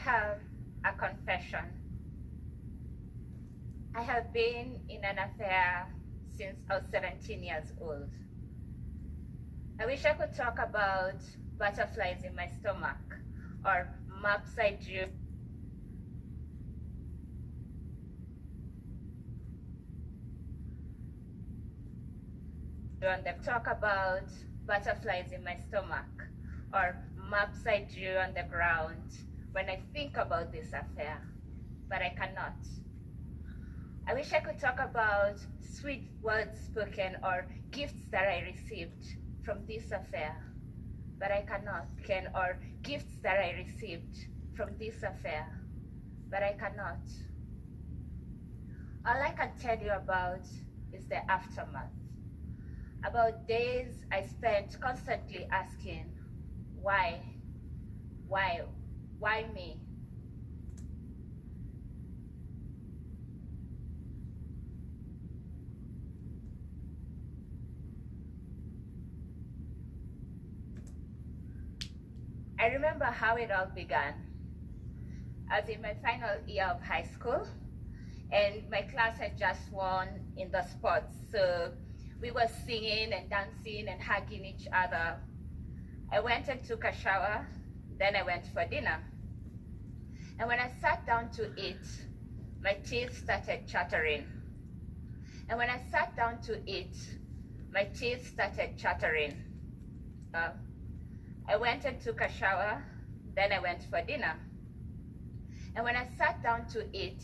have a confession. I have been in an affair since I was 17 years old. I wish I could talk about butterflies in my stomach or maps I drew. On the talk about butterflies in my stomach or maps I drew on the ground when I think about this affair, but I cannot. I wish I could talk about sweet words spoken or gifts that I received from this affair, but I cannot. Or gifts that I received from this affair, but I cannot. All I can tell you about is the aftermath. About days I spent constantly asking, why me? I remember how it all began. I was in my final year of high school, and my class had just won in the sports, so we were singing and dancing and hugging each other. I went and took a shower, then I went for dinner. And when I sat down to eat, my teeth started chattering. And when I sat down to eat, my teeth started chattering. I went and took a shower, then I went for dinner. And when I sat down to eat,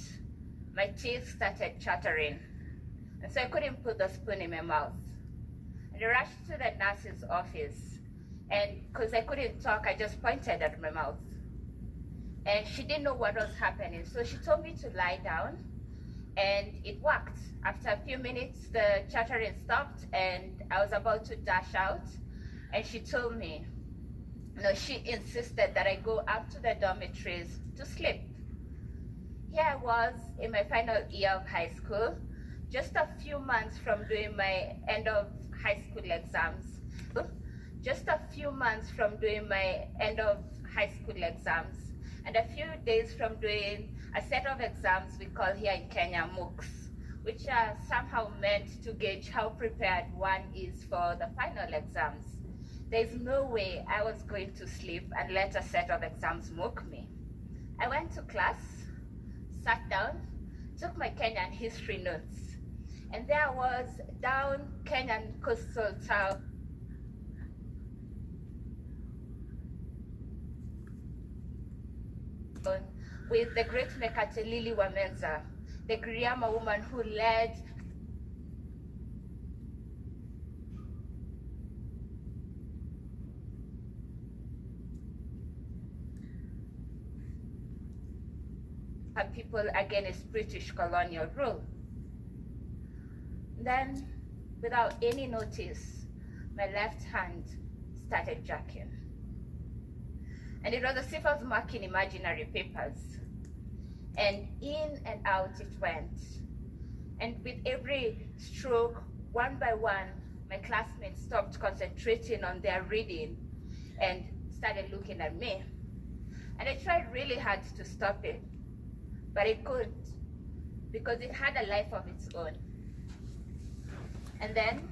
my teeth started chattering. And so I couldn't put the spoon in my mouth. And I rushed to the nurse's office. And because I couldn't talk, I just pointed at my mouth. And she didn't know what was happening. So she told me to lie down, and it worked. After a few minutes, the chattering stopped, and I was about to dash out. And she told me, she insisted that I go up to the dormitories to sleep. Here I was in my final year of high school, just a few months from doing my end of high school exams. And a few days from doing a set of exams we call here in Kenya MOOCs, which are somehow meant to gauge how prepared one is for the final exams. There's no way I was going to sleep and let a set of exams mock me. I went to class, sat down, took my Kenyan history notes, and there I was down Kenyan coastal town. With the great Mekatilili Wamenza, the Giriama woman who led her people against British colonial rule. Then, without any notice, my left hand started jerking. And it was as if I was marking imaginary papers. And in and out it went. And with every stroke, one by one, my classmates stopped concentrating on their reading and started looking at me. And I tried really hard to stop it, but it couldn't, because it had a life of its own. And then,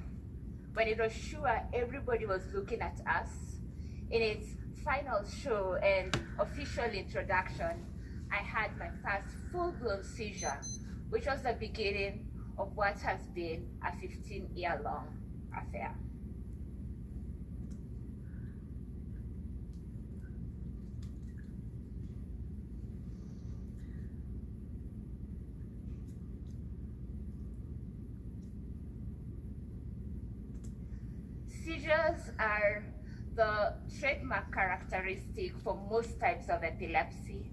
when it was sure everybody was looking at us, in its final show and official introduction, I had my first full-blown seizure, which was the beginning of what has been a 15-year-long affair. Seizures are the trademark characteristic for most types of epilepsy,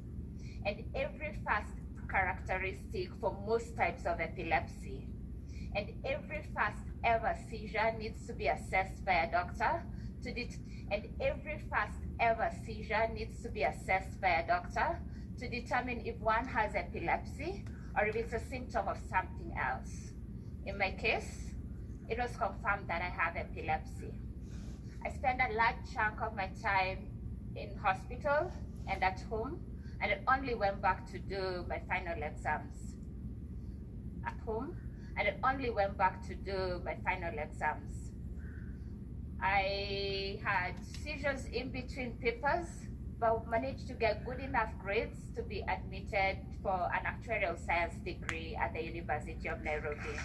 and every fast characteristic for most types of epilepsy. And every fast ever seizure needs to be assessed by a doctor to determine if one has epilepsy or if it's a symptom of something else. In my case, it was confirmed that I have epilepsy. I spend a large chunk of my time in hospital and at home and I only went back to do my final exams at home, and I only went back to do my final exams. I had seizures in between papers, but managed to get good enough grades to be admitted for an actuarial science degree at the University of Nairobi.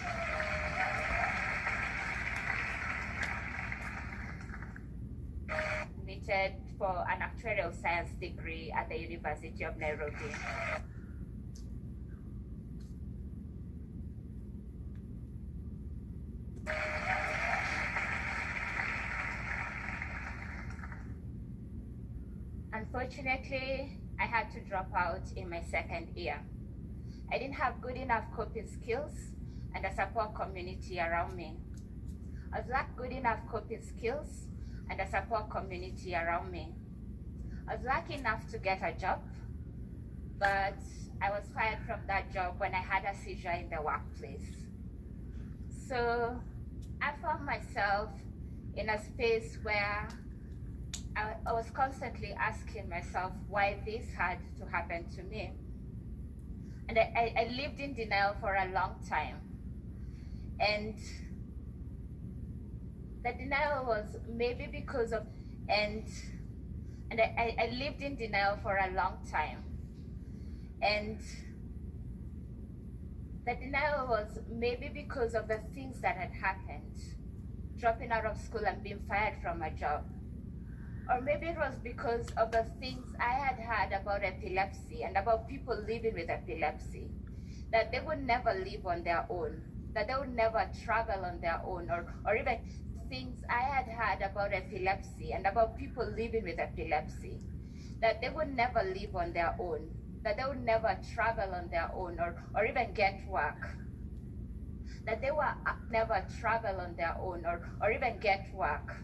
Admitted for an actuarial science degree at the University of Nairobi. Unfortunately, I had to drop out in my second year. I didn't have good enough coping skills and a support community around me. I lacked good enough coping skills and a support community around me. I was lucky enough to get a job, but I was fired from that job when I had a seizure in the workplace. So I found myself in a space where I was constantly asking myself why this had to happen to me. And I lived in denial for a long time. And the denial was maybe because of, I lived in denial for a long time. And the denial was maybe because of the things that had happened, dropping out of school and being fired from a job. Or maybe it was because of the things I had heard about epilepsy and about people living with epilepsy, that they would never live on their own, that they would never travel on their own, or even things I had heard about epilepsy and about people living with epilepsy, that they would never live on their own, that they would never travel on their own, or even get work, that they would never travel on their own, or even get work,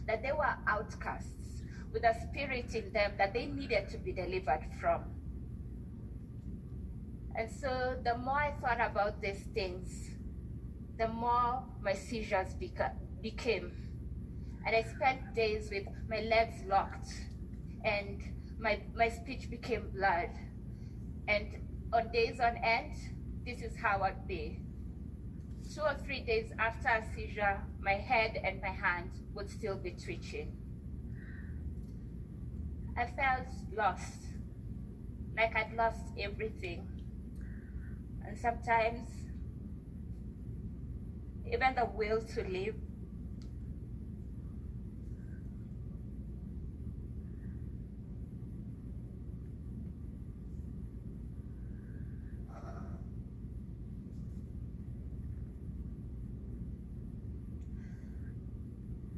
that they were outcasts with a spirit in them that they needed to be delivered from. And so the more I thought about these things, the more my seizures became. And I spent days with my legs locked, and my speech became blurred. And on days on end, this is how I'd be. 2 or 3 days after a seizure, my head and my hand would still be twitching. I felt lost, like I'd lost everything. And sometimes, even the will to live.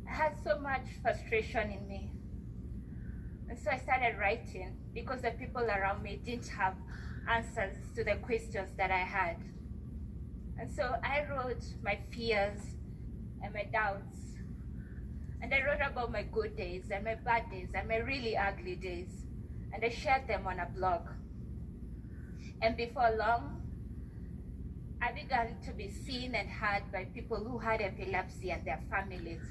I had so much frustration in me. And so I started writing because the people around me didn't have answers to the questions that I had. And so I wrote my fears and my doubts. And I wrote about my good days and my bad days and my really ugly days. And I shared them on a blog. And before long, I began to be seen and heard by people who had epilepsy and their families,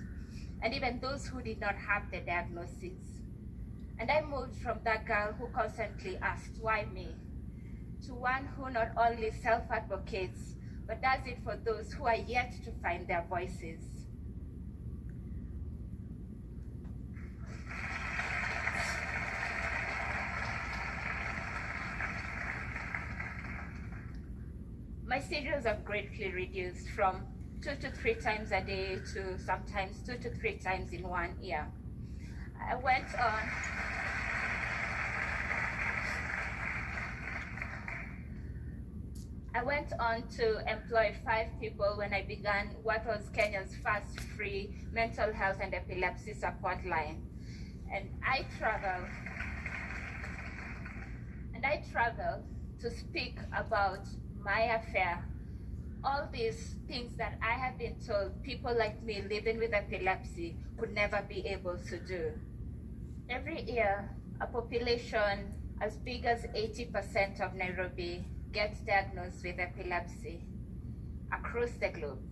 and even those who did not have the diagnosis. And I moved from that girl who constantly asked, why me, to one who not only self-advocates, but does it for those who are yet to find their voices. My seizures have greatly reduced from 2 to 3 times a day to sometimes 2 to 3 times in 1 year. I went on to employ 5 people when I began what was Kenya's first free mental health and epilepsy support line. And I traveled to speak about my affair, all these things that I have been told people like me living with epilepsy could never be able to do. Every year, a population as big as 80% of Nairobi gets diagnosed with epilepsy across the globe.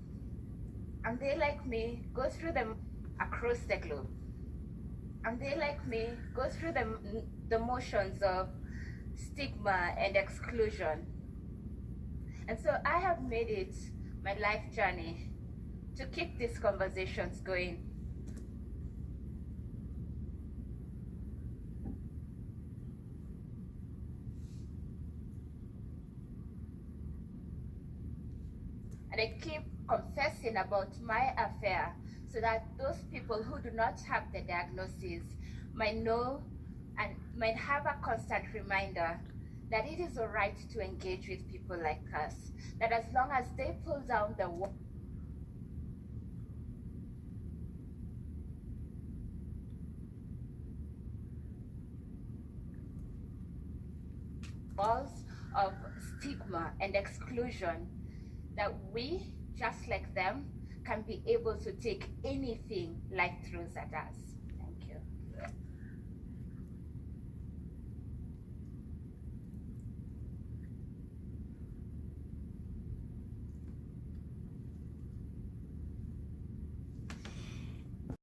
And they, like me, go through them across the globe. And they, like me, go through the motions of stigma and exclusion. And so I have made it my life journey to keep these conversations going. And I keep confessing about my affair so that those people who do not have the diagnosis might know and might have a constant reminder that it is all right to engage with people like us, that as long as they pull down the walls of stigma and exclusion, that we, just like them, can be able to take anything life throws at us.